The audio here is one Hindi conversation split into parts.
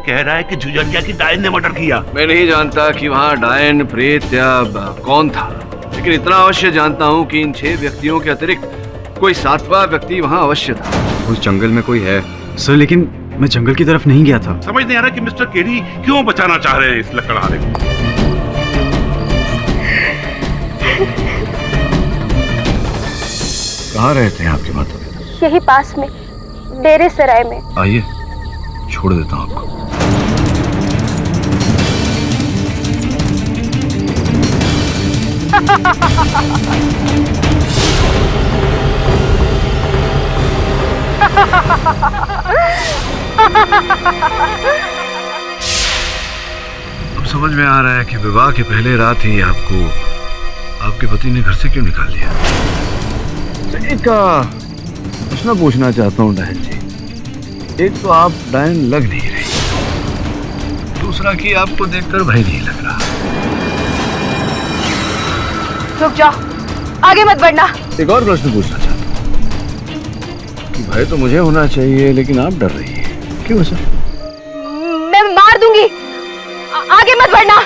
कह रहा है कि झुझरिया की डायन ने मर्डर किया। मैं नहीं जानता कि वहाँ डायन, प्रेत या कौन था, लेकिन इतना अवश्य जानता हूँ कि इन 6 व्यक्तियों के अतिरिक्त कोई 7वां व्यक्ति वहाँ अवश्य था। उस जंगल में कोई है सर, लेकिन मैं जंगल की तरफ नहीं गया था। समझ नहीं आ रहा कि मिस्टर केडी क्यों बचाना चाह रहे हैं इस लकड़हारे को। कहाँ रहते हैं आपके माता पिता? यही पास में, डेरे सराय में। आइए, छोड़ देता हूँ आपको। अब समझ में आ रहा है कि विवाह के पहले रात ही आपको आपके पति ने घर से क्यों निकाल दिया। एक प्रश्न पूछना चाहता हूँ डायन जी। एक तो आप डायन लग नहीं रही, दूसरा कि आपको देखकर भय नहीं लग रहा। रुक जाओ, आगे मत बढ़ना। एक और प्रश्न पूछना चाहता हूँ कि भय तो मुझे होना चाहिए, लेकिन आप डर रही है, क्यों सर? मैं मार दूंगी, आगे मत बढ़ना।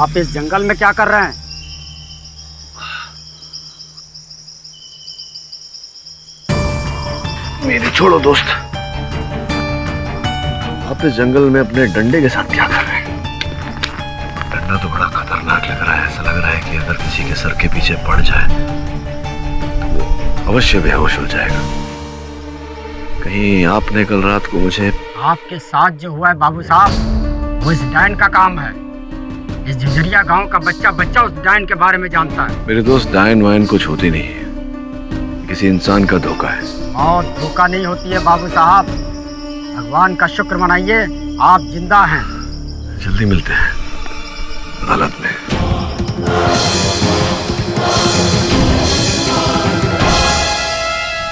आप इस जंगल में क्या कर रहे हैं? मेरी छोड़ो दोस्त, आप इस जंगल में अपने डंडे के साथ क्या कर रहे हैं? डंडा तो बड़ा खतरनाक लग रहा है। ऐसा लग रहा है कि अगर किसी के सर के पीछे पड़ जाए तो वो अवश्य बेहोश हो जाएगा। कहीं आपने कल रात को मुझे... आपके साथ जो हुआ है बाबू साहब, वो इस डायन का काम है। इस झुझरिया गांव का बच्चा उस डायन के बारे में जानता है। मेरे दोस्त, डायन वायन कुछ होती नहीं है, किसी इंसान का धोखा है। और धोखा नहीं होती है बाबू साहब। भगवान का शुक्र मनाइए, आप जिंदा हैं। जल्दी मिलते हैं अदालत में।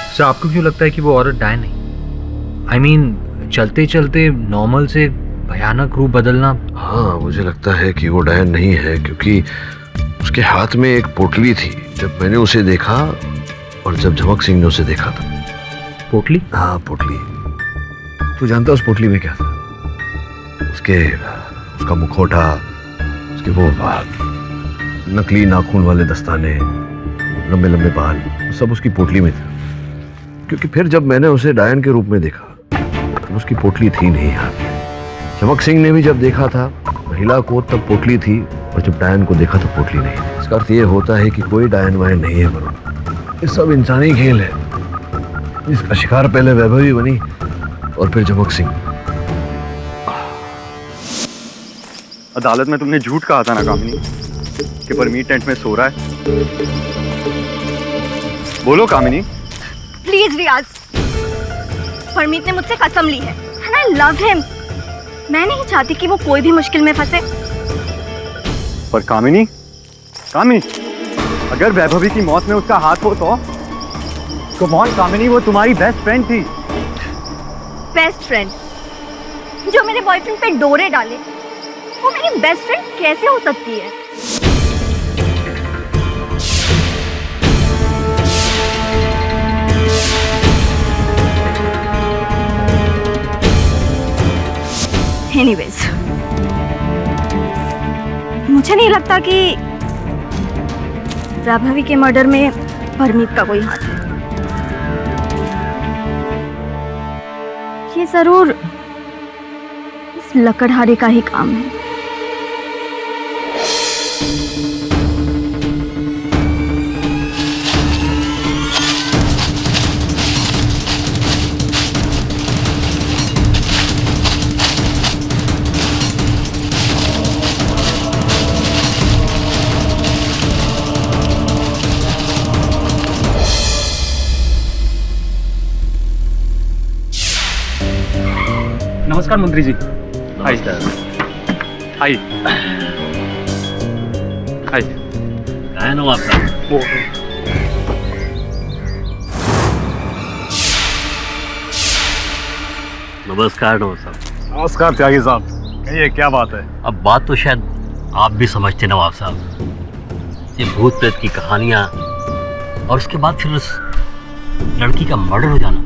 सर, आपको क्यों लगता है कि वो औरत डायन है? I mean, चलते चलते नॉर्मल से भयानक रूप बदलना। हाँ, मुझे लगता है कि वो डायन नहीं है, क्योंकि उसके हाथ में एक पोटली थी जब मैंने उसे देखा, और जब झमक सिंह ने उसे देखा था। पोटली? हाँ, पोटली। तू जानता उस पोटली में क्या था? उसका मुखौटा, उसके वो नकली नाखून वाले दस्ताने, लंबे लंबे बाल, सब उसकी पोटली में था। क्योंकि फिर जब मैंने उसे डायन के रूप में देखा तो उसकी पोटली थी नहीं हाथ में। झमक सिंह ने भी जब देखा था महिला को तब पोटली थी, और जब डायन को देखा तो पोटली नहीं थी। इसका अर्थ ये होता है कि कोई डायन वायन नहीं है वरुण। ये सब इंसानी खेल है, जिसका शिकार पहले वैभवी बनी और फिर झमक सिंह। अदालत में तुमने झूठ कहा था ना कामिनी कि परमीत टेंट में सो रहा है। बोलो कामिनी। प्लीज रियाज, परमीत ने मुझसे कसम ली है and I loved him। मैं नहीं चाहती कि वो कोई भी मुश्किल में फंसे। पर कामिनी, अगर वैभवी की मौत में उसका हाथ हो तो? कम ऑन कामिनी, वो तुम्हारी बेस्ट फ्रेंड थी। बेस्ट फ्रेंड जो मेरे बॉयफ्रेंड पे डोरे डाले, वो मेरी बेस्ट फ्रेंड कैसे हो सकती है? एनीवेज, मुझे नहीं लगता कि वैभवी के मर्डर में परमीत का कोई हाथ है। ये जरूर इस लकड़हारे का ही काम है। नमस्कार मंत्री जी। हाय हाय हाय। है नवाब साहब। नमस्कार नवाब साहब। नमस्कार त्यागी साहब, कहिए क्या बात है? अब बात तो शायद आप भी समझते नवाब साहब। ये भूत प्रेत की कहानियां और उसके बाद फिर उस लड़की का मर्डर हो जाना,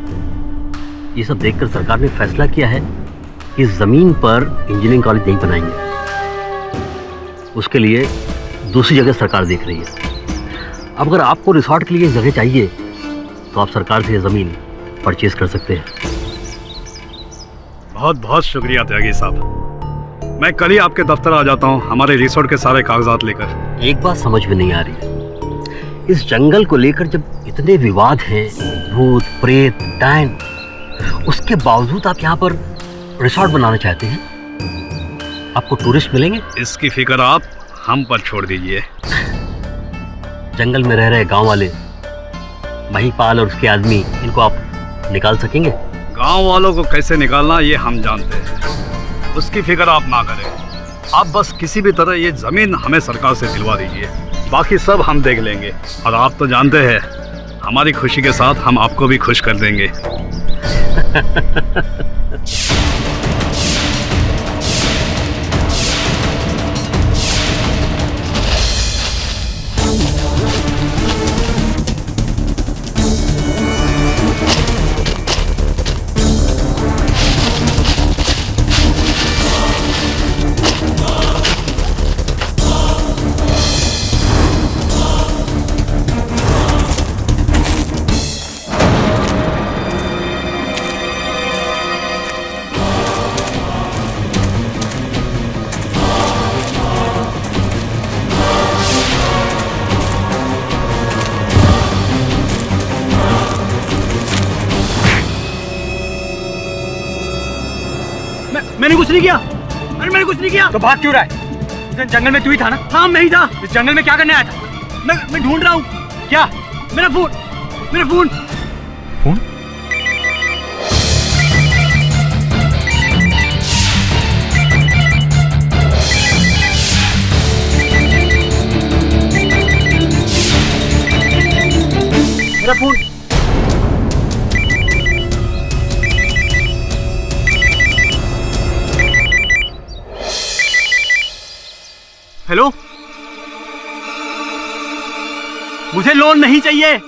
ये सब देखकर सरकार ने फैसला किया है कि इस जमीन पर इंजीनियरिंग कॉलेज नहीं बनाएंगे। उसके लिए दूसरी जगह सरकार देख रही है। अब अगर आपको रिसोर्ट के लिए जगह चाहिए तो आप सरकार से ये ज़मीन परचेज कर सकते हैं। बहुत बहुत शुक्रिया त्यागी साहब। मैं कल ही आपके दफ्तर आ जाता हूँ हमारे रिसोर्ट के सारे कागजात लेकर। एक बात समझ में नहीं आ रही है, इस जंगल को लेकर जब इतने विवाद हैं, भूत प्रेत डायन, उसके बावजूद आप यहाँ पर रिसोर्ट बनाना चाहते हैं। आपको टूरिस्ट मिलेंगे? इसकी फिक्र आप हम पर छोड़ दीजिए। जंगल में रह रहे गांव वाले महिपाल और उसके आदमी, इनको आप निकाल सकेंगे? गांव वालों को कैसे निकालना ये हम जानते हैं, उसकी फिक्र आप ना करें। आप बस किसी भी तरह ये जमीन हमें सरकार से दिलवा दीजिए, बाकी सब हम देख लेंगे। और आप तो जानते हैं हमारी खुशी के साथ हम आपको भी खुश कर देंगे। मैंने कुछ नहीं किया। अरे मैंने कुछ नहीं किया। तो भाग क्यों रहा है? इस जंगल में तू ही था ना? हाँ मैं ही था। इस जंगल में क्या करने आया था? मैं ढूंढ रहा हूँ। क्या? मेरा फोन, मेरा फोन। फोन? मेरा फोन। हेलो, मुझे लोन नहीं चाहिए।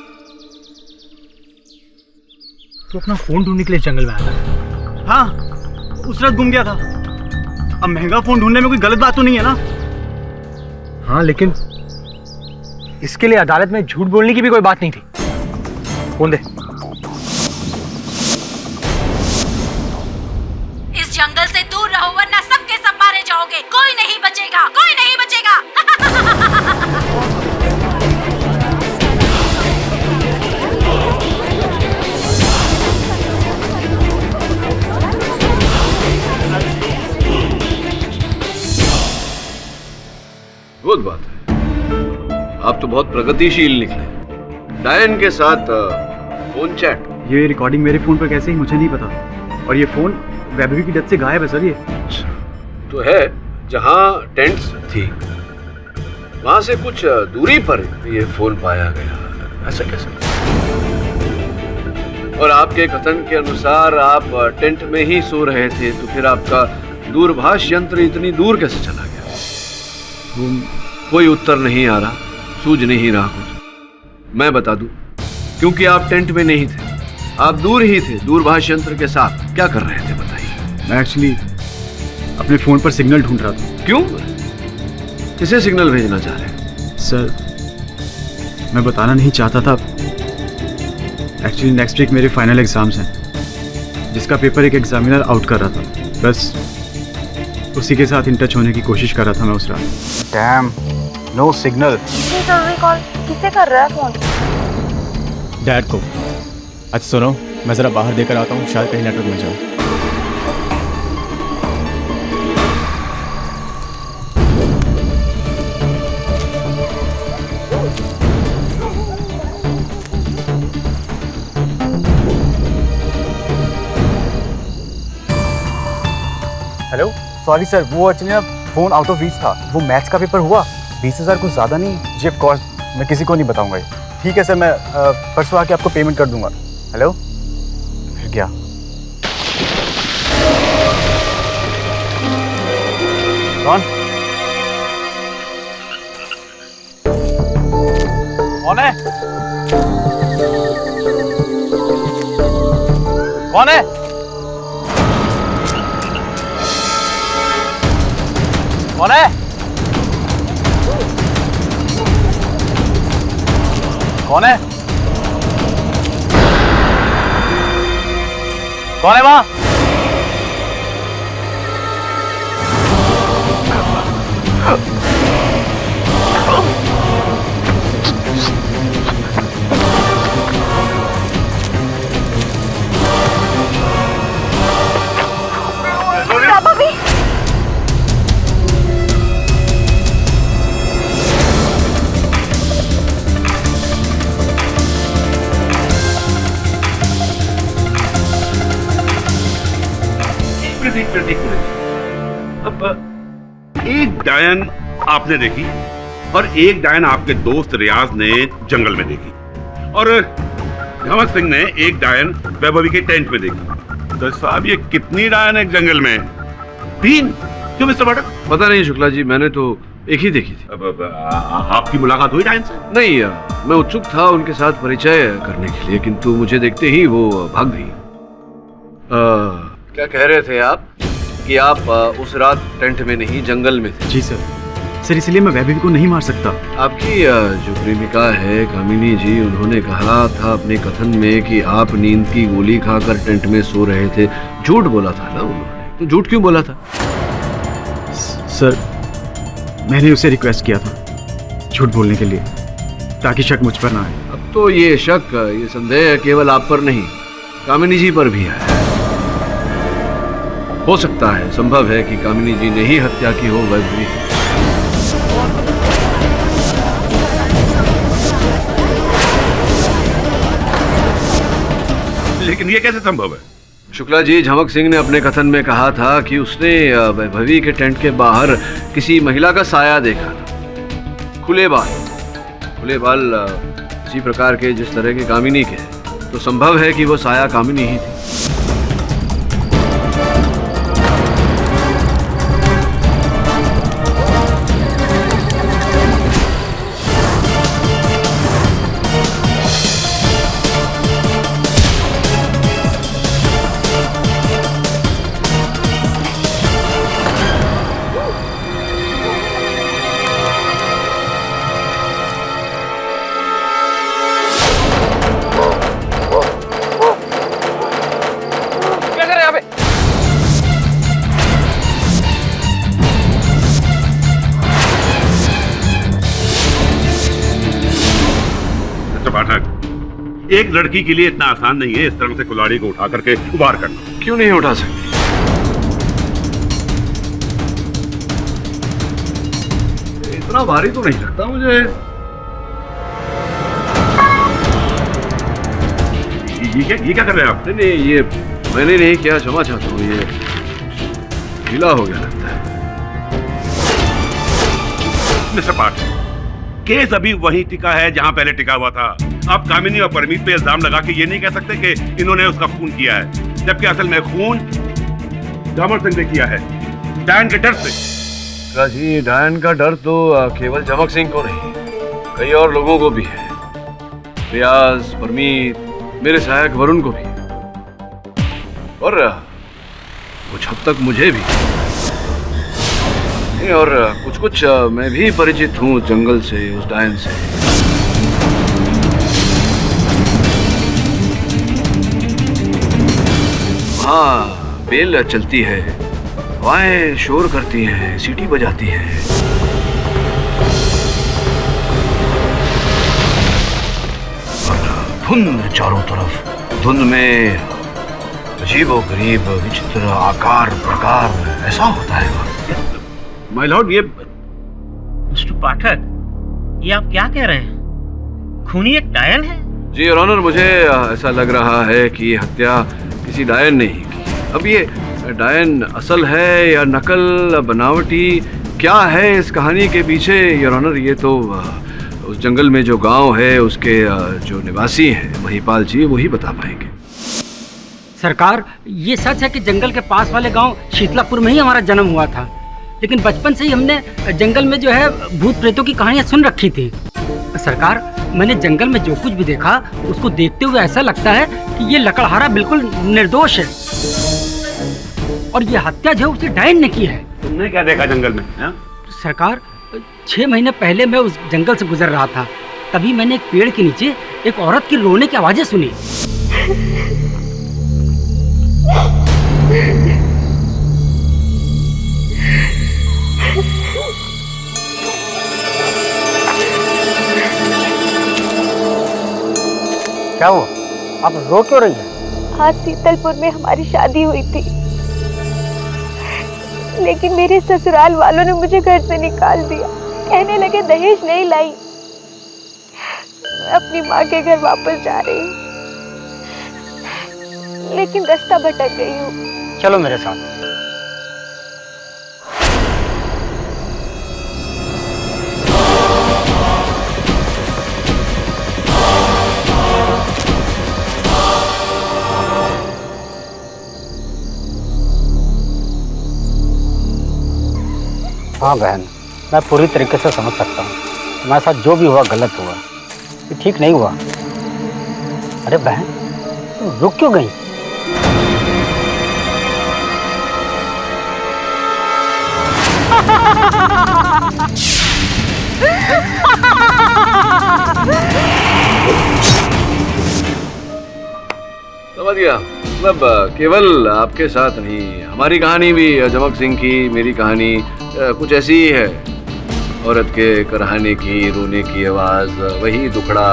तो अपना फोन ढूंढने के लिए जंगल में आया था? हाँ, उस रात गुम गया था। अब महंगा फोन ढूंढने में कोई गलत बात तो नहीं है ना? हाँ, लेकिन इसके लिए अदालत में झूठ बोलने की भी कोई बात नहीं थी। फोन दे। इस जंगल से दूर रहो वरना सबके सब मारे जाओगे। कोई नहीं बचेगा, कोई नहीं बचेगा। बहुत बात है, आप तो बहुत प्रगतिशील निकले। डायन के साथ फोन चैट। ये रिकॉर्डिंग मेरे फोन पर कैसे ही मुझे नहीं पता। और ये फोन वैभवी की डेथ से गायब है सर। ये तो है जहाँ टेंट्स थी वहां से कुछ दूरी पर ये फोन पाया गया, ऐसा कैसे? और आपके कथन के अनुसार आप टेंट में ही सो रहे थे, तो फिर आपका दूरभाष यंत्र इतनी दूर कैसे चला गया? कोई उत्तर नहीं आ रहा, सूझ नहीं रहा कुछ। मैं बता दूं, क्योंकि आप टेंट में नहीं थे, आप दूर ही थे दूरभाष यंत्र के साथ। क्या कर रहे थे बताइए? मैं एक्चुअली अपने फोन पर सिग्नल ढूंढ रहा था। क्यों? किसे सिग्नल भेजना चाह रहे? सर, मैं बताना नहीं चाहता था। एक्चुअली नेक्स्ट वीक मेरे फाइनल एग्जाम्स हैं, जिसका पेपर एक एग्जामिनर आउट कर रहा था। बस उसी के साथ इन टच होने की कोशिश कर रहा था मैं उस रात। Damn, no signal. जरूरी कॉल किसे कर रहा है फोन? डैड को। अच्छा सुनो, मैं ज़रा बाहर देकर आता हूँ, शायद कहीं नेटवर्क मिल जाए। सॉरी सर, वो एक्चुअली ना फ़ोन आउट ऑफ रीच था। वो मैथ्स का पेपर हुआ, 20,000 कुछ ज़्यादा नहीं। जी ऑफ कोर्स, मैं किसी को नहीं बताऊंगा ये। ठीक है सर, मैं परसों आके आपको पेमेंट कर दूंगा। हेलो, फिर क्या? कौन कौन है? कौन है? कौन है? कौन है? कौन है वहां? अब एक डायन आपने देखी और एक डायन आपके दोस्त रियाज ने जंगल में देखी, और झमक सिंह ने एक डायन वैभवी के टेंट में देखी। तो साहब ये कितनी डायन है जंगल में? 3? क्यों मिस्टर पाठक? पता नहीं शुक्ला जी, मैंने तो एक ही देखी थी। अब आपकी मुलाकात हुई डायन से? नहीं, मैं उत्सुक था उनके साथ परिचय करने के लिए, किंतु मुझे देखते ही वो भाग गई। क्या कह रहे थे आप कि आप उस रात टेंट में नहीं जंगल में थे? जी सर। सर इसलिए मैं वैभवी को नहीं मार सकता। आपकी जो प्रेमिका है कामिनी जी, उन्होंने कहा था अपने कथन में कि आप नींद की गोली खाकर टेंट में सो रहे थे। झूठ बोला था ना उन्होंने, तो झूठ क्यों बोला था? सर मैंने उसे रिक्वेस्ट किया था झूठ बोलने के लिए, ताकि शक मुझ पर ना आए। अब तो ये शक, ये संदेह केवल आप पर नहीं, कामिनी जी पर भी है। हो सकता है, संभव है कि कामिनी जी ने ही हत्या की हो वैभवी। लेकिन ये कैसे संभव है? शुक्ला जी, झमक सिंह ने अपने कथन में कहा था कि उसने वैभवी के टेंट के बाहर किसी महिला का साया देखा था। खुले बाल इसी प्रकार के जिस तरह के कामिनी के, तो संभव है कि वो साया कामिनी ही थी। एक लड़की के लिए इतना आसान नहीं है इस तरह से कुल्हाड़ी को उठा करके वार करना। क्यों नहीं उठा सकती? इतना भारी तो नहीं लगता मुझे। ये क्या कर रहे हैं आप? नहीं, ये मैंने नहीं किया, क्षमा चाहता हूँ, ये ढीला हो गया लगता है। मिस्टर पाठ, केस अभी वहीं टिका है जहां पहले टिका हुआ था। आप कामिनी और परमीत पे इल्जाम लगा के ये नहीं कह सकते कि इन्होंने उसका खून किया है, जबकि असल में खून झमक सिंह ने किया है, डायन के डर से। जी, डायन का डर तो केवल झमक सिंह को नहीं, कई और लोगों को भी है। रियाज, परमीत, मेरे सहायक वरुण को भी, और कुछ हद तक मुझे भी। और कुछ मैं भी परिचित हूँ जंगल से, उस डायन से। हाँ, बेल चलती है, हवाएं शोर करती हैं, सीटी बजाती हैं। और धुंध चारों तरफ, धुंध में अजीबोगरीब विचित्र आकार प्रकार ऐसा होता है। माय लॉर्ड, ये मिस्टर पाठक, ये आप क्या कह रहे हैं? खूनी एक डायन है? जी योर ऑनर, मुझे ऐसा लग रहा है कि हत्या किसी डायन ने ही की। अब ये डायन असल है या नकल बनावटी, क्या है इस कहानी के पीछे योर ऑनर, ये तो उस जंगल में जो गांव है उसके जो निवासी हैं महिपाल जी वही बता पाएंगे। सरकार, ये सच है कि जंगल के पास वाले गांव शीतलापुर में ही हमारा जन्म हुआ था, लेकिन बचपन से ही हमने जंगल में जो है भूत प्रेतों की कहानियां सुन रखी थी। सरकार, मैंने जंगल में जो कुछ भी देखा उसको देखते हुए ऐसा लगता है कि ये लकड़हारा बिल्कुल निर्दोष है और ये हत्या जो उसे डायन ने की है। तुमने क्या देखा जंगल में? सरकार, 6 महीने पहले मैं उस जंगल से गुजर रहा था, तभी मैंने एक पेड़ के नीचे एक औरत की रोने की आवाजें सुनी। क्या हुआ? आप रो क्यों रही हैं? आज शीतलपुर में हमारी शादी हुई थी, लेकिन मेरे ससुराल वालों ने मुझे घर से निकाल दिया। कहने लगे दहेज नहीं लाई। मैं अपनी माँ के घर वापस जा रही हूँ, लेकिन रास्ता भटक गई हूँ। चलो मेरे साथ। हाँ बहन, मैं पूरी तरीके से समझ सकता हूँ तुम्हारे साथ जो भी हुआ गलत हुआ, ये ठीक नहीं हुआ। अरे बहन, तुम रुक क्यों गई? समझ गया, मतलब केवल आपके साथ नहीं, हमारी कहानी भी जमक सिंह की, मेरी कहानी कुछ ऐसी ही है। औरत के कराहने की, रोने की आवाज, वही दुखड़ा,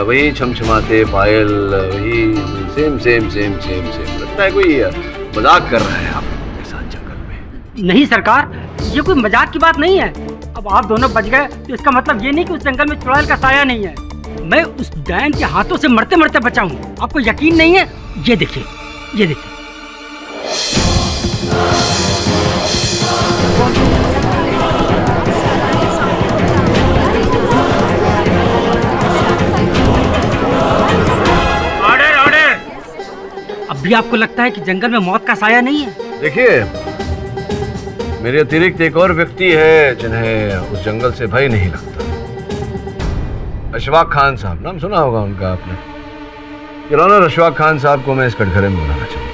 वही छमछमाते पायल, वही same same same same same. लगता है कोई मजाक कर रहा है आपके साथ जंगल में। नहीं सरकार, ये कोई मजाक की बात नहीं है। अब आप दोनों बच गए तो इसका मतलब ये नहीं कि उस जंगल में चुड़ैल का साया नहीं है। मैं उस डायन के हाथों से मरते मरते बचा हूँ। आपको यकीन नहीं है? ये देखिए, ये देखिए। अब भी आपको लगता है कि जंगल में मौत का साया नहीं है? देखिए, मेरे अतिरिक्त एक और व्यक्ति है जिन्हें उस जंगल से भय नहीं लगता। अशफाक खान साहब, नाम सुना होगा उनका आपने। योर ऑनर, अशफाक खान साहब को मैं इस कटघरे में बुलाना चाहूँगा।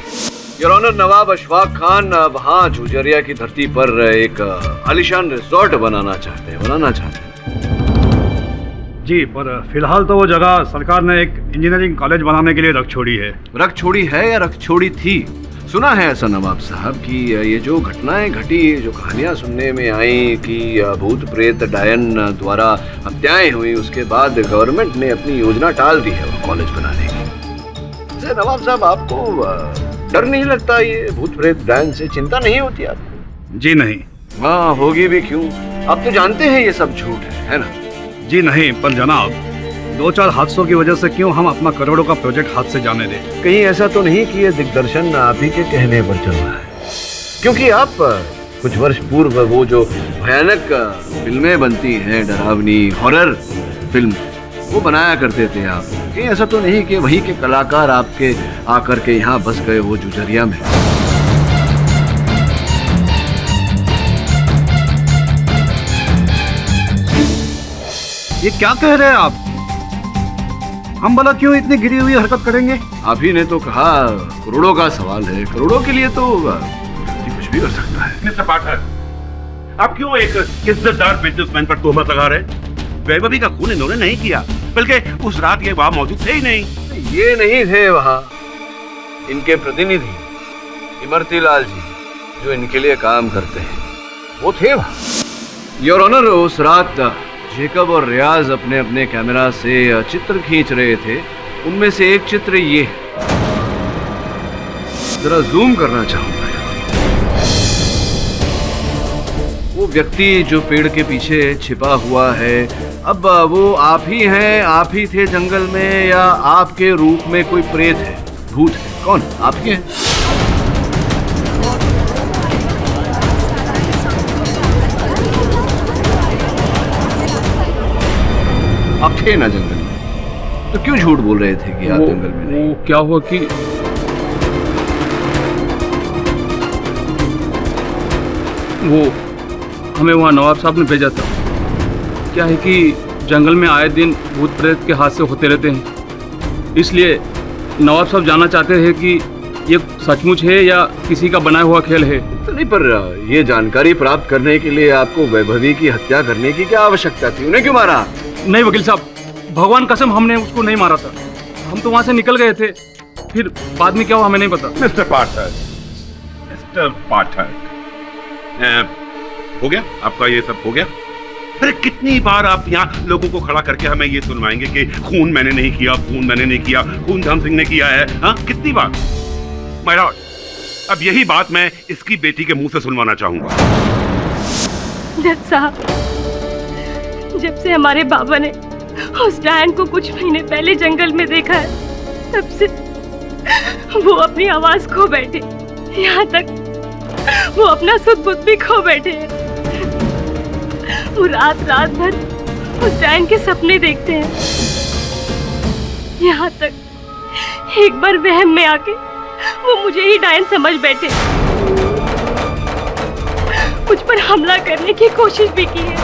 योर ऑनर, नवाब अशफाक खान वहाँ झुझरिया की धरती पर एक आलीशान रिजॉर्ट बनाना चाहते हैं। जी, पर फिलहाल तो वो जगह सरकार ने एक इंजीनियरिंग कॉलेज बनाने के लिए रख छोड़ी है। रख छोड़ी है या रख छोड़ी थी? सुना है ऐसा नवाब साहब कि ये जो घटनाएं घटी, जो कहानियां सुनने में आई कि भूत प्रेत डायन द्वारा हत्याएं हुई, उसके बाद गवर्नमेंट ने अपनी योजना टाल दी है वो कॉलेज बनाने की। वैसे नवाब साहब, आपको डर नहीं लगता? ये भूत प्रेत डायन से चिंता नहीं होती आपको? जी नहीं। हाँ, होगी भी क्यों? आप तो जानते हैं ये सब झूठ है ना? जी नहीं, पर जनाब 2-4 हादसों की वजह से क्यों हम अपना करोड़ों का प्रोजेक्ट हाथ से जाने दें? कहीं ऐसा तो नहीं कि ये दिग्दर्शन आप ही के कहने पर चल रहा है? क्योंकि आप कुछ वर्ष पूर्व वो जो भयानक फिल्में बनती हैं, डरावनी हॉरर फिल्म, वो बनाया करते थे आप। कहीं ऐसा तो नहीं कि वही के कलाकार आपके आकर के यहाँ बस गए वो झुझरिया में? ये क्या कह रहे हैं आप? हम भला क्यों इतनी गिरी हुई हरकत करेंगे? आप ही ने तो कहा करोड़ों का सवाल है, करोड़ों के लिए तो कुछ भी कर सकता है। मिस्टर पाठक, आप क्यों एक इज्जतदार बिजनेसमैन पर तोहमत लगा रहे? वैभवी का खून इन्होंने नहीं किया, बल्कि उस रात ये वहां मौजूद थे ही नहीं। ये नहीं थे वहां, इनके प्रतिनिधि इमरती लाल जी जो इनके लिए काम करते हैं, वो थे वहां। योर ऑनर, उस रात जेकब और रियाज अपने अपने कैमरा से चित्र खींच रहे थे। उनमें से एक चित्र ये है, जरा जूम करना चाहूंगा। वो व्यक्ति जो पेड़ के पीछे छिपा हुआ है, अब वो आप ही हैं, आप ही थे जंगल में, या आपके रूप में कोई प्रेत है, भूत है? कौन? आप ही हैं? आप थे ना जंगल में, तो क्यों झूठ बोल रहे थे कि आप जंगल में नहीं? वो क्या हुआ कि वो हमें वहाँ नवाब साहब ने भेजा था। क्या है कि जंगल में आए दिन भूत प्रेत के हादसे होते रहते हैं, इसलिए नवाब साहब जानना चाहते हैं कि ये सचमुच है या किसी का बनाया हुआ खेल है। तो नहीं, पर ये जानकारी प्राप्त करने के लिए आपको वैभवी की हत्या करने की क्या आवश्यकता थी? उन्हें क्यों मारा? नहीं वकील साहब, भगवान कसम हमने उसको नहीं मारा था। हम तो वहाँ से निकल गए थे, फिर बाद में क्या हुआ हमें नहीं पता। मिस्टर पाठक, हो गया आपका ये सब हो गया? अरे कितनी बार आप यहाँ लोगों को खड़ा करके हमें ये सुनवाएंगे कि खून मैंने नहीं किया, खून मैंने नहीं किया, खून धर्म सिंह ने किया है? हाँ, कितनी बार? माय लॉर्ड, अब यही बात मैं इसकी बेटी के मुंह से सुनवाना चाहूंगा। जज साहब, जब से हमारे बाबा ने उस डायन को कुछ महीने पहले जंगल में देखा है, तब से वो अपनी आवाज खो बैठे, यहाँ तक वो अपना सुध बुध भी खो बैठे हैं। वो रात भर उस डायन के सपने देखते हैं। यहाँ तक एक बार वहम में आके वो मुझे ही डायन समझ बैठे, मुझ पर हमला करने की कोशिश भी की है।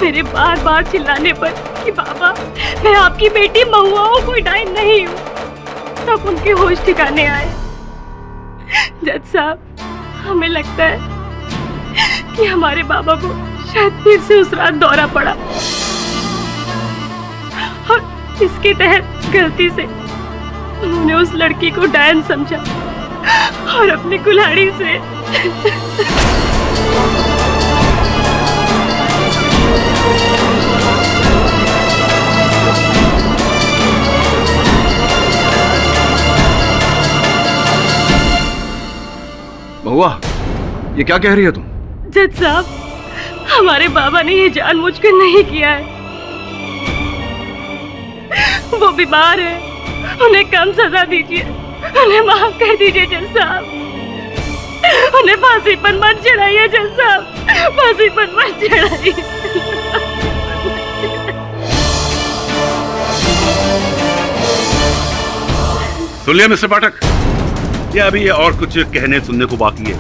मेरे बार चिल्लाने पर कि बाबा मैं आपकी बेटी महुआ हूँ, कोई डायन नहीं हूँ, तब उनके होश ठिकाने आए। जज साहब, हमें लगता है कि हमारे बाबा को शायद फिर से उस रात दौरा पड़ा और इसके तहत गलती से उन्होंने उस लड़की को डायन समझा और अपनी कुल्हाड़ी से बहुआ, ये क्या कह रही है तुम? जज साहब, हमारे बाबा ने ये जानबूझकर नहीं किया है। वो बीमार है, उन्हें कम सजा दीजिए, उन्हें माफ कर दीजिए जज साहब। उन्हें फांसी पर मत चढ़ाइए जज साहब, फांसी पर मत चढ़ाइए। सुन लिया मिस्टर पाठक, या अभी ये और कुछ कहने सुनने को बाकी है?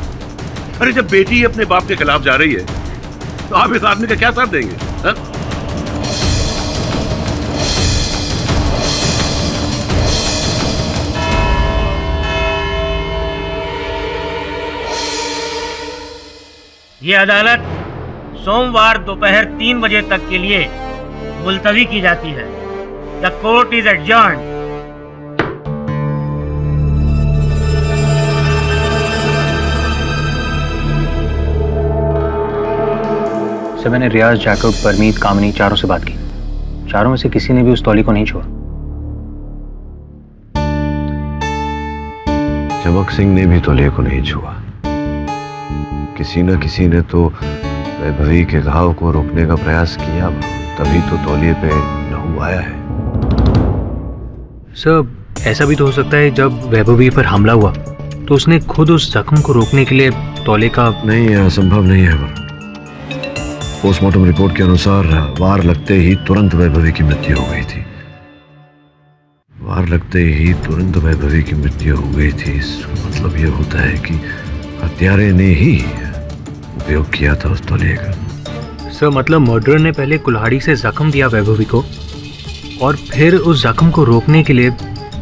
अरे जब बेटी अपने बाप के खिलाफ जा रही है तो आप इस आदमी का क्या साथ देंगे? हा? ये अदालत सोमवार दोपहर 3 बजे तक के लिए मुलतवी की जाती है। The court is adjourned. Sir, मैंने रियाज, जैकब, परमीत, कामनी चारों से बात की। चारों में से किसी ने भी उस तौली को नहीं छुआ। चमक सिंह ने भी तौलिए को नहीं छुआ। किसी न किसी ने तो वैभवी के घाव को रोकने का प्रयास किया, तभी तो तौलिए पे लहू आया है। सर, ऐसा भी तो हो सकता है जब वैभवी पर हमला हुआ तो उसने खुद उस जख्म को रोकने के लिए तौले का... नहीं, असंभव नहीं है। पोस्टमार्टम रिपोर्ट के अनुसार वार लगते ही तुरंत वैभवी की मृत्यु हो गई थी। वार लगते ही तुरंत वैभवी की मृत्यु हो गई थी। इसका मतलब यह होता है कि हत्यारे ने ही उपयोग किया था उस तौलिए का। सर, मतलब मर्डरर ने पहले कुल्हाड़ी से जख्म दिया वैभवी को और फिर उस जख्म को रोकने के लिए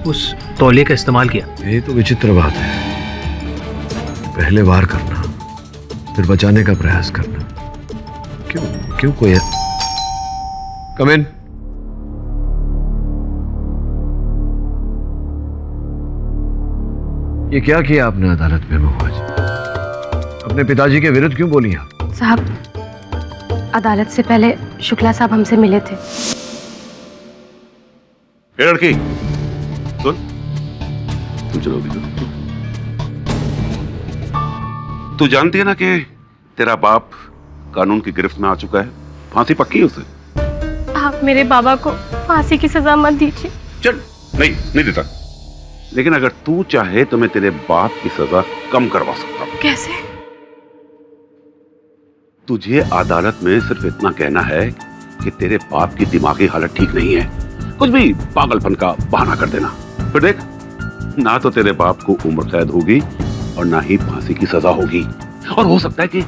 उस तौलिए का इस्तेमाल किया। ये तो विचित्र बात है। पहले वार करना, फिर बचाने का प्रयास करना। क्यों कोई है? कम इन। ये क्या किया आपने अदालत में महुआ जी? अपने पिताजी के विरुद्ध क्यों बोली आप? साहब, अदालत से पहले शुक्ला साहब हमसे मिले थे। ए लड़की, सुन, तू चलो भी। तू जानती है ना कि तेरा बाप कानून की गिरफ्त में आ चुका है। फांसी पक्की है उसे। आप मेरे बाबा को फांसी की सजा मत दीजिए। चल, नहीं देता। लेकिन अगर तू चाहे तो मैं तेरे बाप की सजा कम करवा सकता हूं। कैसे? तुझे अदालत में सिर्फ इतना कहना है कि तेरे बाप की दिमागी हालत ठीक नहीं है, कुछ भी पागलपन का बहाना कर देना। फिर देख, ना तो तेरे बाप को उम्र कैद होगी और ना ही फांसी की सजा होगी, और हो सकता है कि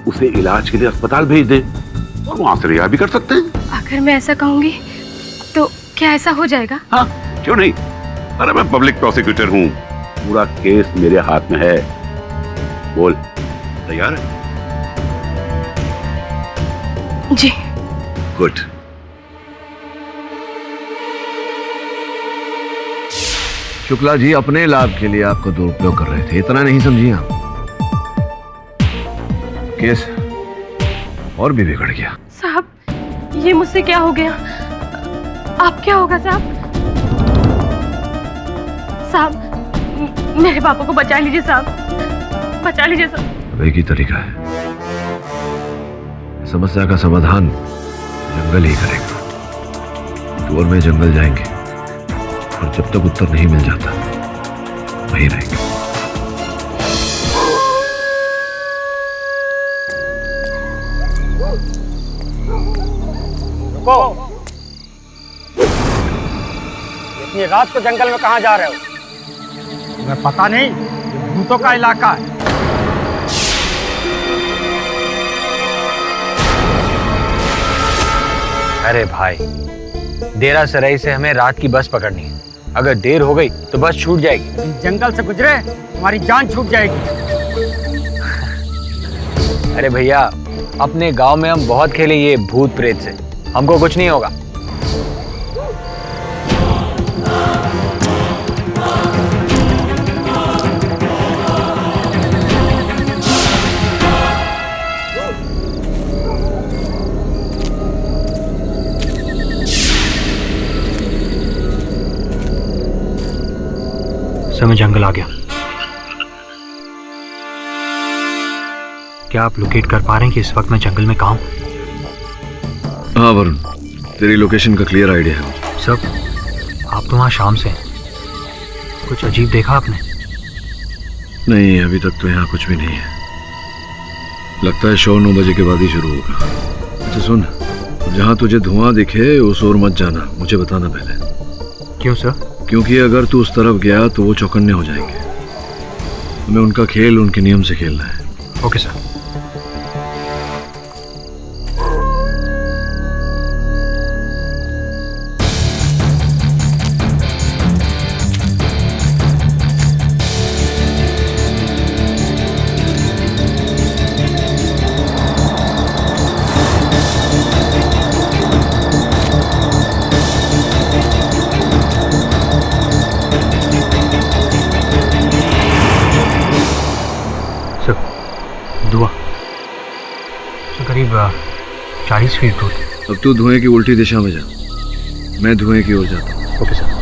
उसे इलाज के लिए अस्पताल भेज दे और वहां से रिहा भी कर सकते हैं। अगर मैं ऐसा कहूंगी तो क्या ऐसा हो जाएगा? हाँ, क्यों नहीं। अरे मैं पब्लिक प्रोसिक्यूटर हूँ, पूरा केस मेरे हाथ में है। बोल, तैयार है? जी। गुड। शुक्ला जी अपने लाभ के लिए आपको दुरुपयोग कर रहे थे, इतना नहीं समझी आप? केस और भी बिगड़ गया। साहब, ये मुझसे क्या हो गया? आप क्या होगा साहब? साहब, मेरे पापा को बचा लीजिए साहब, बचा लीजिए साहब। एक ही तरीका है, समस्या का समाधान जंगल ही करेगा। तू और मैं जंगल जाएंगे और जब तक उत्तर नहीं मिल जाता वहीं रहेंगे। रुको, इतनी रात को जंगल में कहाँ जा रहे हो? तुम्हें पता नहीं ये भूतों का इलाका है। अरे भाई, देरा सराई से हमें रात की बस पकड़नी है, अगर देर हो गई तो बस छूट जाएगी। जंगल से गुजरे तुम्हारी जान छूट जाएगी। अरे भैया, अपने गांव में हम बहुत खेले ये भूत प्रेत से, हमको कुछ नहीं होगा। समय जंगल आ गया। क्या आप लोकेट कर पा रहे हैं कि इस वक्त मैं जंगल में कहाँ हूं? हाँ वरुण, तेरी लोकेशन का क्लियर आइडिया है। सब, आप तो वहां शाम से हैं, कुछ अजीब देखा आपने? नहीं, अभी तक तो यहाँ कुछ भी नहीं है। लगता है शो 9 बजे के बाद ही शुरू होगा। अच्छा सुन, जहाँ तुझे धुआं दिखे उस ओर मत जाना, मुझे बताना पहले। क्यों सर? क्योंकि अगर तू उस तरफ गया तो वो चौकन्ने हो जाएंगे। हमें उनका खेल उनके नियम से खेलना है। Okay sir. धुआं करीब 40 फीट दूर। अब तू धुएं की उल्टी दिशा में जा, मैं धुएं की ओर जाता हूँ। Okay sir.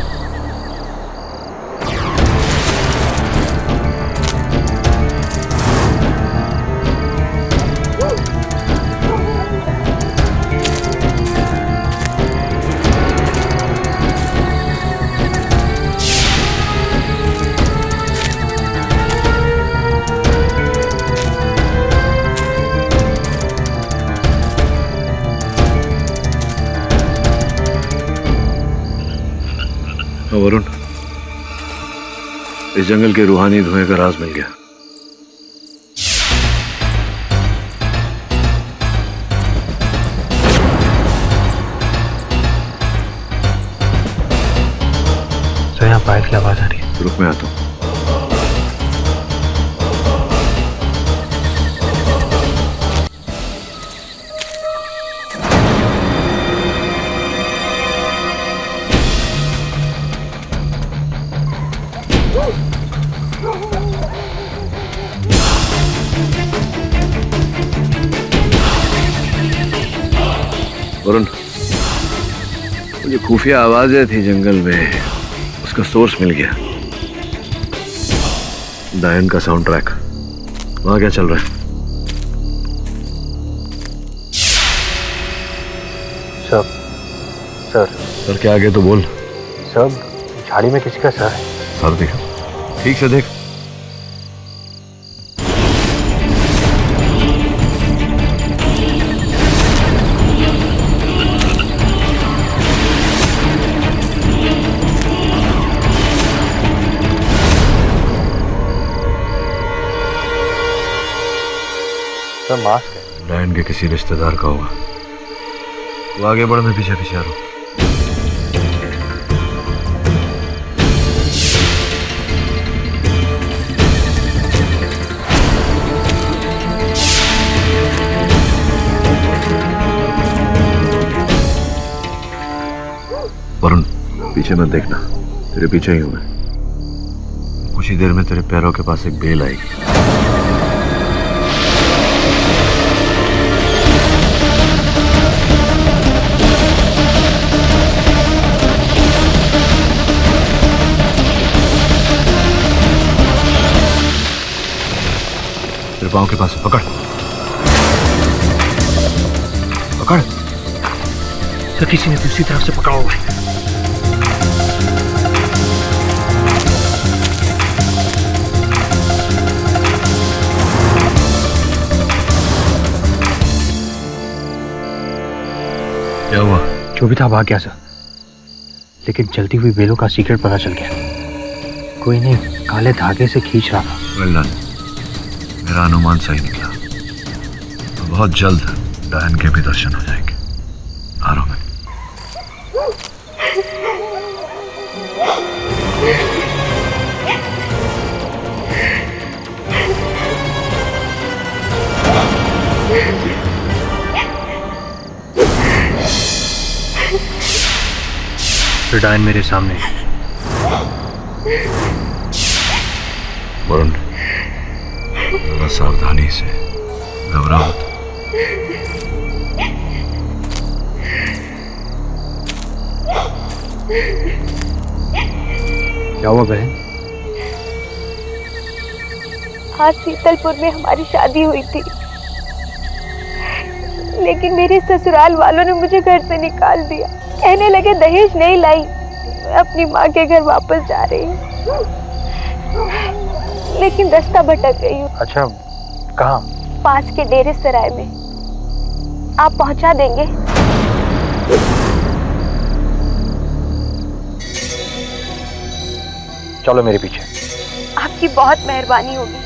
वरुण, इस जंगल के रूहानी धुएं का राज मिल गया। तो यहाँ पायल की आवाज आ रही है। रुक, मैं आता हूँ। वरुण, मुझे खुफिया आवाजें थी जंगल में, उसका सोर्स मिल गया। डायन का साउंड ट्रैक। वहां क्या चल रहा है? सर क्या आगे तो बोल। सब झाड़ी में किसी का सर है। सर देखो, ठीक से देख। सर मास्क है। डायन के किसी रिश्तेदार का होगा। वो आगे बढ़, मैं पीछे पीछे आ रहा हूँ। वरुण, पीछे मत देखना, तेरे पीछे ही हूं मैं। कुछ ही देर में तेरे पैरों के पास एक बेल आएगी। तेरे पाँव के पास पकड़ पकड़। सर किसी ने दूसरी तरफ से पकड़ा हुआ है। क्या हुआ? जो भी था भाग गया सर, लेकिन चलती हुई बेलों का सीक्रेट पता चल गया। कोई नहीं काले धागे से खींच रहा था। वेल डन, मेरा अनुमान सही निकला। तो बहुत जल्द डायन के भी दर्शन हो जाएंगे। आ रहा हूं मैं। फिर डायन मेरे सामने। वरुण, थोड़ा सावधानी से, घबराओ मत। क्या हुआ बहन? आज शीतलपुर में हमारी शादी हुई थी, लेकिन मेरे ससुराल वालों ने मुझे घर से निकाल दिया। कहने लगे दहेज नहीं लाई, मैं अपनी माँ के घर वापस जा रही हूँ, लेकिन रास्ता भटक गई हूँ। अच्छा, कहाँ? पास के डेरे सराय में। आप पहुँचा देंगे? चलो मेरे पीछे। आपकी बहुत मेहरबानी होगी।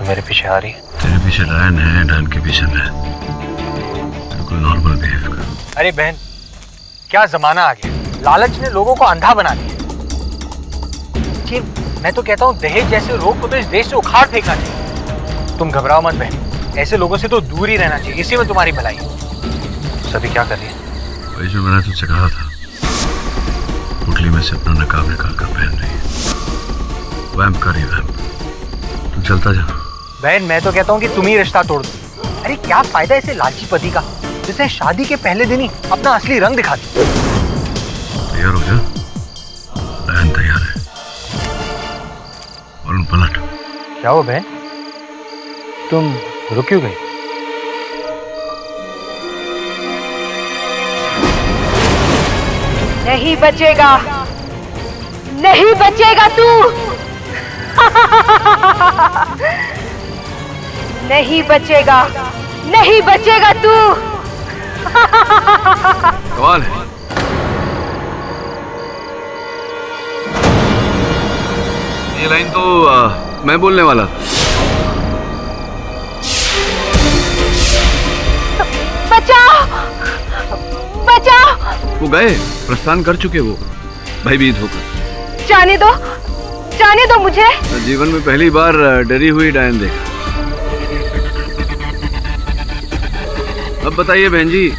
मेरे पीछे आ रही है। तेरे पीछे डायन है, डायन के पीछे मैं। बिल्कुल नॉर्मल बिहेव कर। अरे बहन, क्या जमाना आ गया। लालच ने लोगों को अंधा बना दिया। कि मैं तो कहता हूँ दहेज जैसे रोग को तो इस देश से उखाड़ फेंकना चाहिए। तुम घबराओ मत बहन, ऐसे लोगों से तो दूर ही रहना चाहिए। इसी में तुम्हारी भलाई है। सभी क्या कर रही है? वही जो मैंने तुझसे कहा था, पुतली में से अपना नकाब निकाल कर पहन रही है। वैम्प कर रही है, वैम्प। तू चलता जा। बहन मैं तो कहता हूँ कि तुम ही रिश्ता तोड़ दो। अरे क्या फायदा ऐसे लालची पति का, जिसने शादी के पहले दिन ही अपना असली रंग दिखा दिया। तैयार हो जा, बहन तैयार है। और पलट। क्या हुआ बहन, तुम रुक क्यों गई? नहीं बचेगा, नहीं बचेगा तू। नहीं बचेगा, नहीं बचेगा तू। कमाल है। ये लाइन तो मैं बोलने वाला था। बचाओ, बचाओ। वो गए, प्रस्थान कर चुके वो, भयभीत होकर। जाने दो, जाने दो मुझे। जीवन में पहली बार डरी हुई डायन देखा। अब बताइए बहन जी,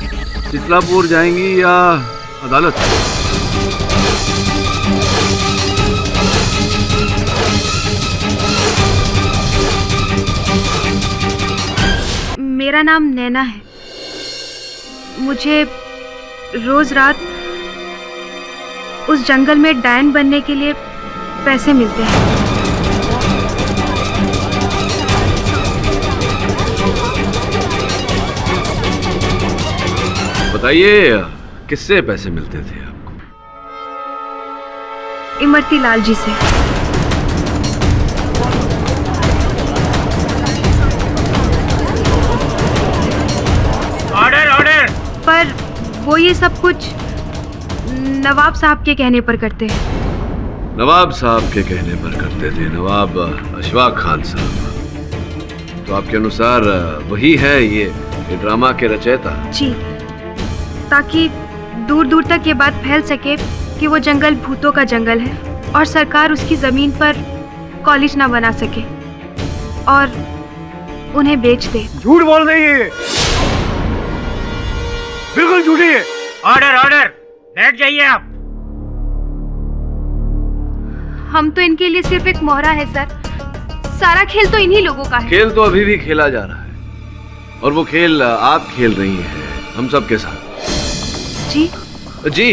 शीतलापुर जाएंगी या अदालत? मेरा नाम नैना है। मुझे रोज रात उस जंगल में डायन बनने के लिए पैसे मिलते हैं। बताइए, किससे पैसे मिलते थे आपको? इमरती लाल जी से। Order order. पर वो ये सब कुछ नवाब साहब के कहने पर करते हैं। नवाब साहब के कहने पर करते थे, नवाब अशफाक खान साहब। तो आपके अनुसार वही है ये ड्रामा के रचयिता? जी, ताकि दूर दूर तक ये बात फैल सके कि वो जंगल भूतों का जंगल है और सरकार उसकी जमीन पर कॉलेज ना बना सके और उन्हें बेच दे। झूठ बोल रही है, बिल्कुल झूठी है। ऑर्डर ऑर्डर, बैठ जाइए आप। हम तो इनके लिए सिर्फ एक मोहरा है सर, सारा खेल तो इन्हीं लोगों का है। खेल तो अभी भी खेला जा रहा है और वो खेल आप खेल रही हैं हम सब के साथ। जी,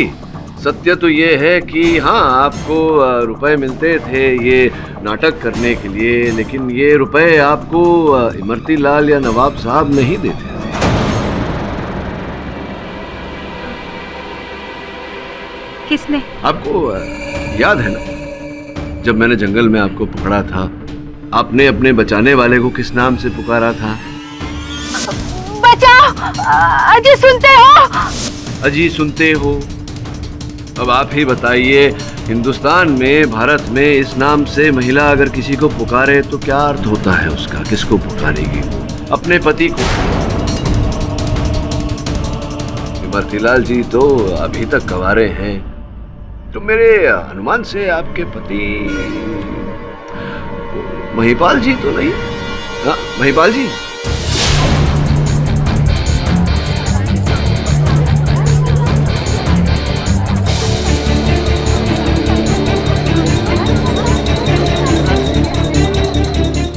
सत्य तो ये है कि हाँ, आपको रुपए मिलते थे ये नाटक करने के लिए, लेकिन ये रुपए आपको इमरती लाल या नवाब साहब नहीं देते थे। किसने? आपको याद है ना, जब मैंने जंगल में आपको पकड़ा था, आपने अपने बचाने वाले को किस नाम से पुकारा था? बचाओ, अजी सुनते हो? अजी सुनते हो? अब आप ही बताइए, हिंदुस्तान में, भारत में इस नाम से महिला अगर किसी को पुकारे तो क्या अर्थ होता है उसका? किसको पुकारेगी? अपने पति को। इमरतीलाल जी तो अभी तक कंवारे हैं, तो मेरे अनुमान से आपके पति महिपाल जी तो नहीं? हाँ, महिपाल जी।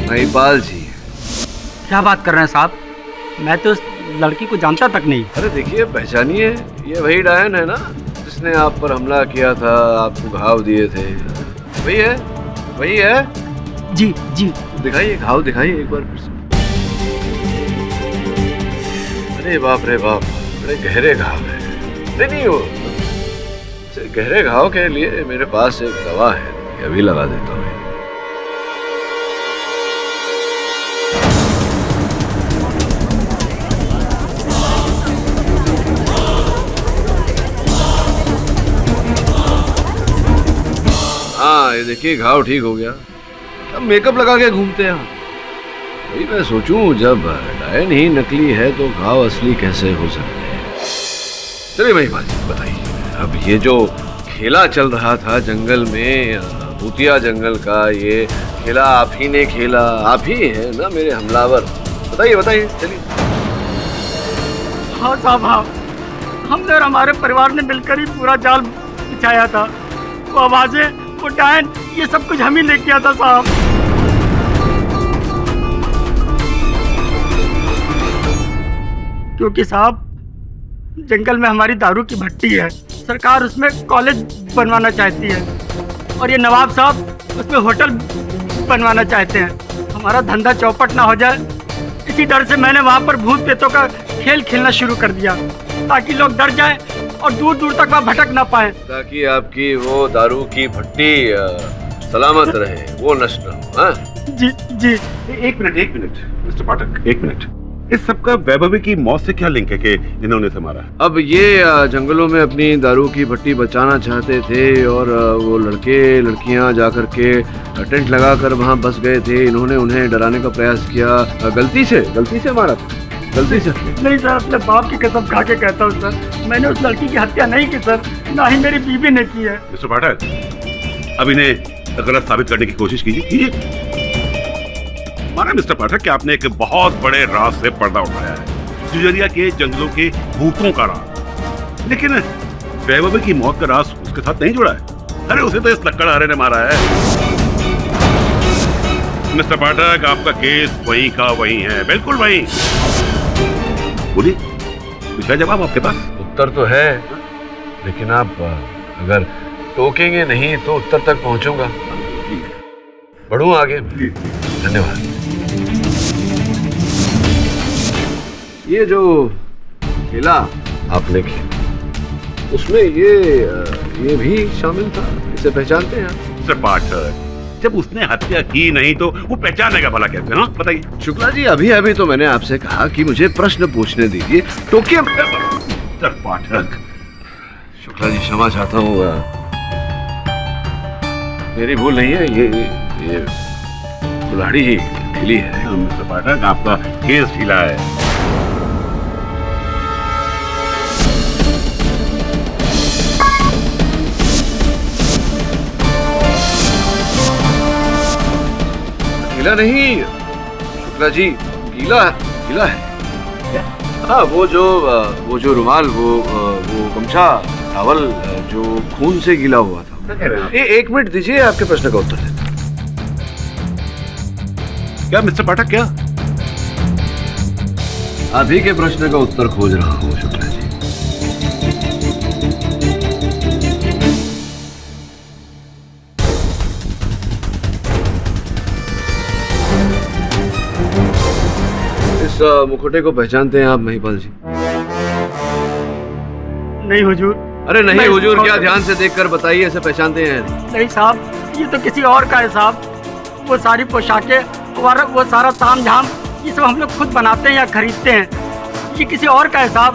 महिपाल जी। क्या बात कर रहे हैं साहब? मैं तो उस लड़की को जानता तक नहीं। अरे देखिए, पहचानिए, ये वही डायन है ना जिसने आप पर हमला किया था, आपको घाव दिए थे। वही है, वही है। जी जी। दिखाइए घाव, दिखाइए एक बार फिर से। अरे बाप रे बाप, बड़े गहरे घाव है। नहीं हो गहरे घाव के लिए मेरे पास एक दवा है, अभी लगा देता हूँ। हाँ, ये देखिए घाव ठीक हो गया। अब मेकअप लगा के घूमते हैं। वही मैं सोचूं, जब डायन ही नकली है तो घाव असली कैसे हो सकते हैं? चलिए महिपाल जी बताइए, अब ये जो खेला चल रहा था जंगल में, भूतिया जंगल का, ये खेला आप ही ने खेला? आप ही है ना मेरे हमलावर? बताइए बताइए, चलिए। हाँ साहब, हाँ, हमने और हमारे परिवार ने मिलकर ही पूरा जाल बिछाया था। वो आवाजें, वो डायन, ये सब कुछ हम ही लेके किया था साहब। क्योंकि साहब, जंगल में हमारी दारू की भट्टी है, सरकार उसमें कॉलेज बनवाना चाहती है और ये नवाब साहब उसमें होटल बनवाना चाहते हैं। हमारा धंधा चौपट ना हो जाए, इसी डर से मैंने वहाँ पर भूत प्रेतों का खेल खेलना शुरू कर दिया, ताकि लोग डर जाएं और दूर दूर तक वहाँ भटक ना पाए, ताकि आपकी वो दारू की भट्टी सलामत रहे, वो नष्ट न हो। हाँ जी जी। एक मिनट मिस्टर पाठक, एक मिनट। इस सबका वैभवी की मौत से क्या लिंक है कि इन्होंने इसे मारा? अब ये जंगलों में अपनी दारू की भट्टी बचाना चाहते थे और वो लड़के लड़कियां जाकर के टेंट लगाकर वहां बस गए थे। इन्होंने उन्हें डराने का प्रयास किया। गलती से मारा था? गलती से नहीं सर, अपने बाप की कसम खा के कहता हूँ सर, मैंने उस लड़की की हत्या नहीं की सर, ना ही मेरी बीवी ने की है। मिस्टर पाठक, अब इन्हें गलत साबित करने की कोशिश कीजिए। माना मिस्टर पाठक कि आपने एक बहुत बड़े राज से पर्दा उठाया है, जुजरिया के जंगलों के भूतों का राज, लेकिन वैभवी की मौत का राज उसके साथ नहीं जुड़ा है। अरे उसे तो इस लक्कड़हारे ने मारा है। मिस्टर पाठक, आपका केस वही का वही है, बिल्कुल वही। बोलिए, कुछ है जवाब आपके पास? उत्तर तो है, लेकिन आप अगर टोकेंगे नहीं तो उत्तर तक पहुंचूंगा। बढ़ूं आगे? धन्यवाद। ये जो खेला आपने खेला, उसमें ये भी शामिल था, इसे पहचानते हैं आप? मिस्टर पाठक, जब उसने हत्या की नहीं तो वो पहचानेगा भला कैसे? हाँ बताइए। शुक्ला जी, अभी तो मैंने आपसे कहा कि मुझे प्रश्न पूछने दीजिए। टोकिए। मिस्टर पाठक। शुक्ला जी क्षमा चाहता हूँ, मेरी भूल नहीं है, ये कुल्हाड़ी ही ढीली है। मिस्टर पाठक, आपका केस ढीला है। ढीला नहीं शुक्ला जी, गीला गीला है। हाँ, वो जो रुमाल, वो गमछा, टॉवल जो खून से गीला हुआ था। एक मिनट दीजिए, आपके प्रश्न का उत्तर देता हूं। क्या मिस्टर पाठक, क्या आप ही के प्रश्न का उत्तर खोज रहा हूँ शुक्ला जी। इस मुखौटे को पहचानते हैं आप महिपाल जी? नहीं हुजूर। अरे नहीं हुजूर क्या, ध्यान से देखकर बताइए, इसे पहचानते हैं? नहीं साहब, ये तो किसी और का है साहब। वो सारी पोशाकें और वो सारा ताम झाम ये सब हम लोग खुद बनाते हैं या खरीदते हैं। ये किसी और का है साहब।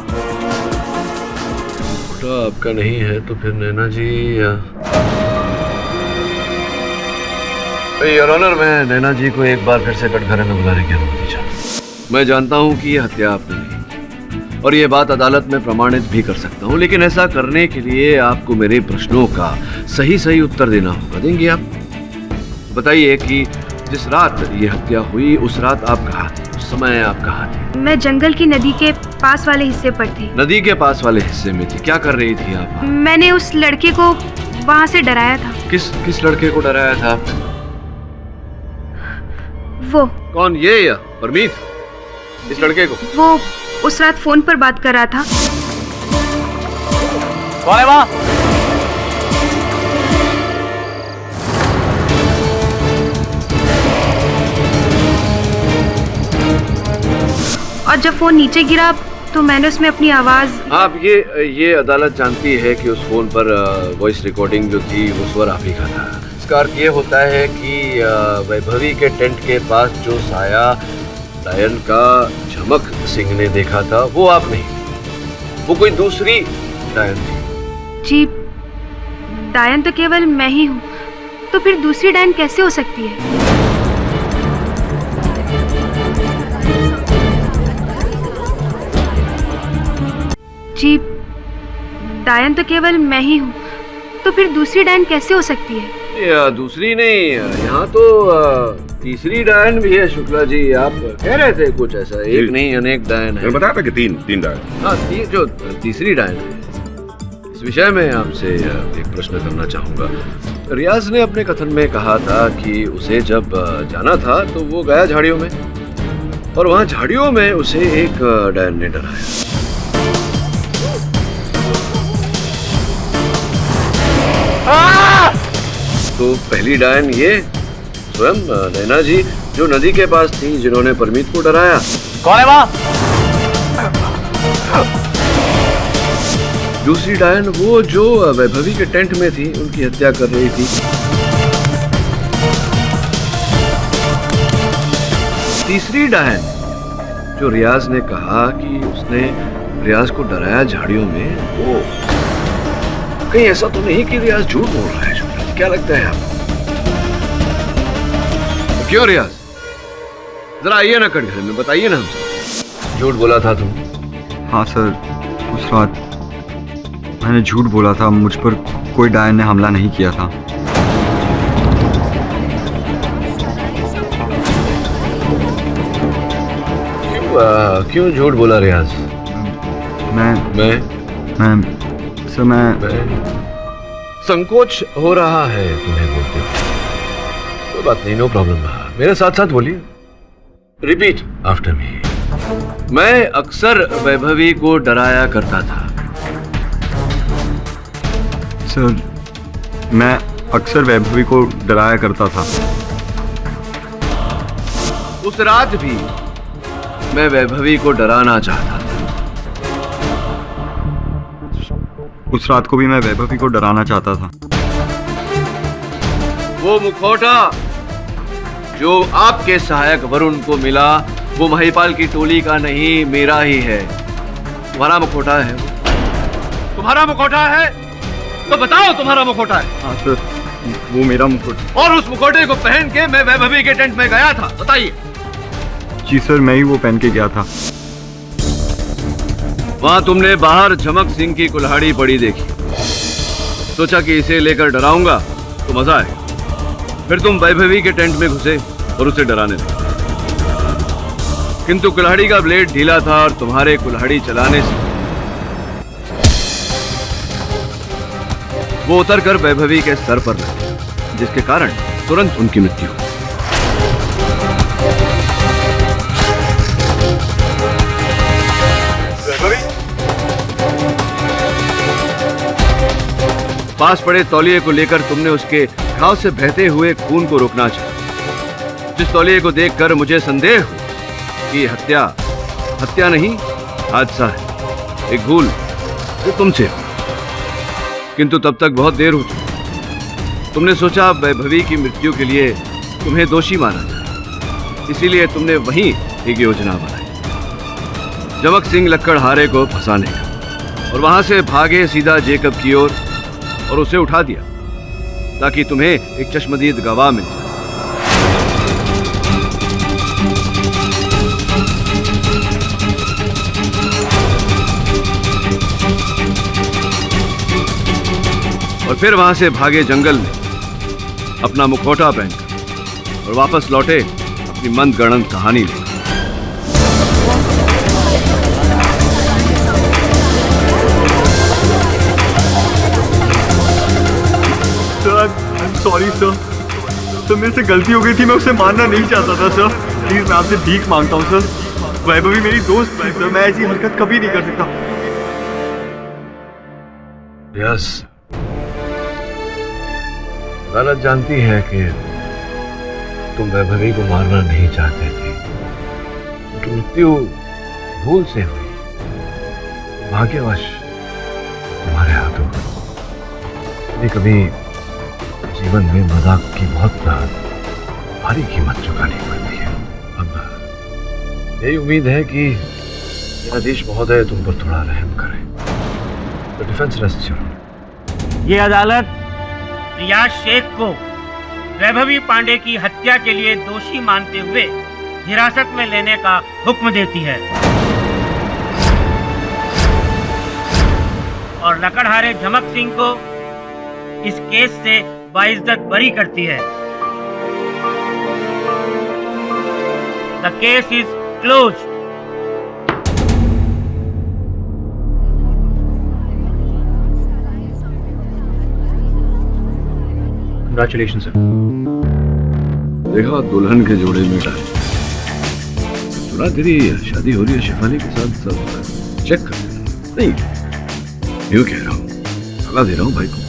मुखौटा आपका नहीं है तो फिर नैना जी योर ऑनर, मैं नैना जी को एक बार फिर से कटघरे में बुलाने की अनुमति चाहता हूँ। मैं जानता हूँ कि ये हत्या आपने नहीं और ये बात अदालत में प्रमाणित भी कर सकता हूँ, लेकिन ऐसा करने के लिए आपको मेरे प्रश्नों का सही उत्तर देना होगा। देंगे आप? बताइए कि जिस रात ये हत्या हुई उस रात आप कहाँ थे? उस समय आप कहाँ थे? मैं जंगल की नदी के पास वाले हिस्से पर थी। नदी के पास वाले हिस्से में थी? क्या कर रही थी आप? मैंने उस लड़के को वहाँ से डराया था। किस लड़के को डराया था? वो कौन, ये या परमीत? इस लड़के को? वो उस रात फोन पर बात कर रहा था। कौन है वहाँ? और जब फोन नीचे गिरा तो मैंने उसमें अपनी आवाज। आप ये अदालत जानती है कि उस फोन पर वॉइस रिकॉर्डिंग जो थी वो स्वर आप ही का था। इसका अर्थ ये होता है कि वैभवी के टेंट के पास जो साया डायन का झमक सिंह ने देखा था वो आप नहीं, वो कोई दूसरी डायन थी। जी, डायन तो केवल मैं ही हूँ, तो फिर दूसरी डायन कैसे हो सकती है? जी, डायन तो केवल मैं ही हूँ, तो फिर दूसरी डायन कैसे हो सकती है? दूसरी नहीं, यहाँ तो तीसरी डायन भी है शुक्ला जी। आप कह रहे थे कुछ ऐसा, एक नहीं अनेक डायन है। बताया था कि तीन डायन। हाँ, जो तीसरी डायन है, इस विषय में आपसे एक प्रश्न करना चाहूंगा। रियाज ने अपने कथन में कहा था कि उसे जब जाना था तो वो गया झाड़ियों में और वहाँ झाड़ियों में उसे एक डायन ने डराया। तो पहली डायन ये स्वयं नैना जी जो नदी के पास थी, जिन्होंने परमीत को डराया। कौन है वहाँ? दूसरी डायन वो जो वैभवी के टेंट में थी, उनकी हत्या कर रही थी। तीसरी डायन जो रियाज ने कहा कि उसने रियाज को डराया झाड़ियों में, वो कहीं ऐसा तो नहीं कि रियाज झूठ बोल रहा है? क्या लगता है आपको? क्यों रियाज, जरा आइए ना कटघरे में, बताइए ना हमसे। झूठ बोला था तुम? हाँ सर, उस रात मैंने झूठ बोला था। मुझ पर कोई डायन ने हमला नहीं किया था। क्यों झूठ बोला रियाज? मैं संकोच हो रहा है तुम्हें बोलते हो? कोई बात नहीं, नो प्रॉब्लम। मेरे साथ साथ बोलिए, रिपीट आफ्टर मी। मैं अक्सर वैभवी को डराया करता था। सर, मैं अक्सर वैभवी को डराया करता था। उस रात भी मैं वैभवी को डराना चाहता था। उस रात को भी मैं वैभवी को डराना चाहता था। वो मुखौटा जो आपके सहायक वरुण को मिला, वो महिपाल की टोली का नहीं, मेरा ही है। तुम्हारा मुखौटा है वो। तुम्हारा मुखौटा है तो बताओ तुम्हारा मुखौटा है। हाँ सर, वो मेरा मुकुट। और उस मुखौटे को पहन के मैं वैभवी के टेंट में गया था, बताइए। जी सर, मैं ही वो पहन के गया था। वहां तुमने बाहर झमक सिंह की कुल्हाड़ी पड़ी देखी, सोचा कि इसे लेकर डराऊंगा तो मजा आएगा। फिर तुम वैभवी के टेंट में घुसे और उसे डराने लगे, किंतु कुल्हाड़ी का ब्लेड ढीला था और तुम्हारे कुल्हाड़ी चलाने से वो उतरकर वैभवी के सर पर लगे, जिसके कारण तुरंत उनकी मृत्यु हुई। पास पड़े तौलिए को लेकर तुमने उसके घाव से बहते हुए खून को रोकना चाहा, जिस तौलिए को देखकर मुझे संदेह हुआ कि हत्या नहीं हादसा है, एक भूल जो तुमसे हुई। किंतु तब तक बहुत देर हो चुकी। तुमने सोचा वैभवी की मृत्यु के लिए तुम्हें दोषी माना जाए, इसीलिए तुमने वहीं एक योजना बनाई, झमक सिंह लक्कड़हारे को फंसाने का, और वहां से भागे सीधा जेकब की ओर और उसे उठा दिया ताकि तुम्हें एक चश्मदीद गवाह मिल जाए। और फिर वहां से भागे जंगल में अपना मुखौटा पहनकर और वापस लौटे अपनी मंद गणंत कहानी लेकर। सॉरी सर, मेरे से गलती हो गई थी, मैं उसे मारना नहीं चाहता था सर। प्लीज मैं आपसे भीख मांगता हूँ सर, वैभवी मेरी दोस्त थी सर, मैं ऐसी हरकत कभी नहीं कर सकता। यस, अदालत जानती है कि तुम वैभवी को मारना नहीं चाहते थे, तो मृत्यु भूल से हुई, भाग्यवश तुम्हारे हाथों। कभी जीवन में मजाक की बहुत भारी कीमत चुकानी पड़ती है। अब यही उम्मीद है कि न्यायाधीश महोदय तुम पर थोड़ा रहम करें। तो डिफेंस रेस्ट करो। ये अदालत रियाज शेख को वैभवी पांडे की हत्या के लिए दोषी मानते हुए हिरासत में लेने का हुक्म देती है और लकड़हारे झमक सिंह को इस केस से बाइज्जत बरी करती है। The case is close. Congratulation sir. देखा दुल्हन के जोड़े में डाल। सुना तेरी शादी हो रही है शेफाली के साथ, सब चेक कर। नहीं यूं कह रहा हूँ, सलाह दे रहा हूँ भाई को।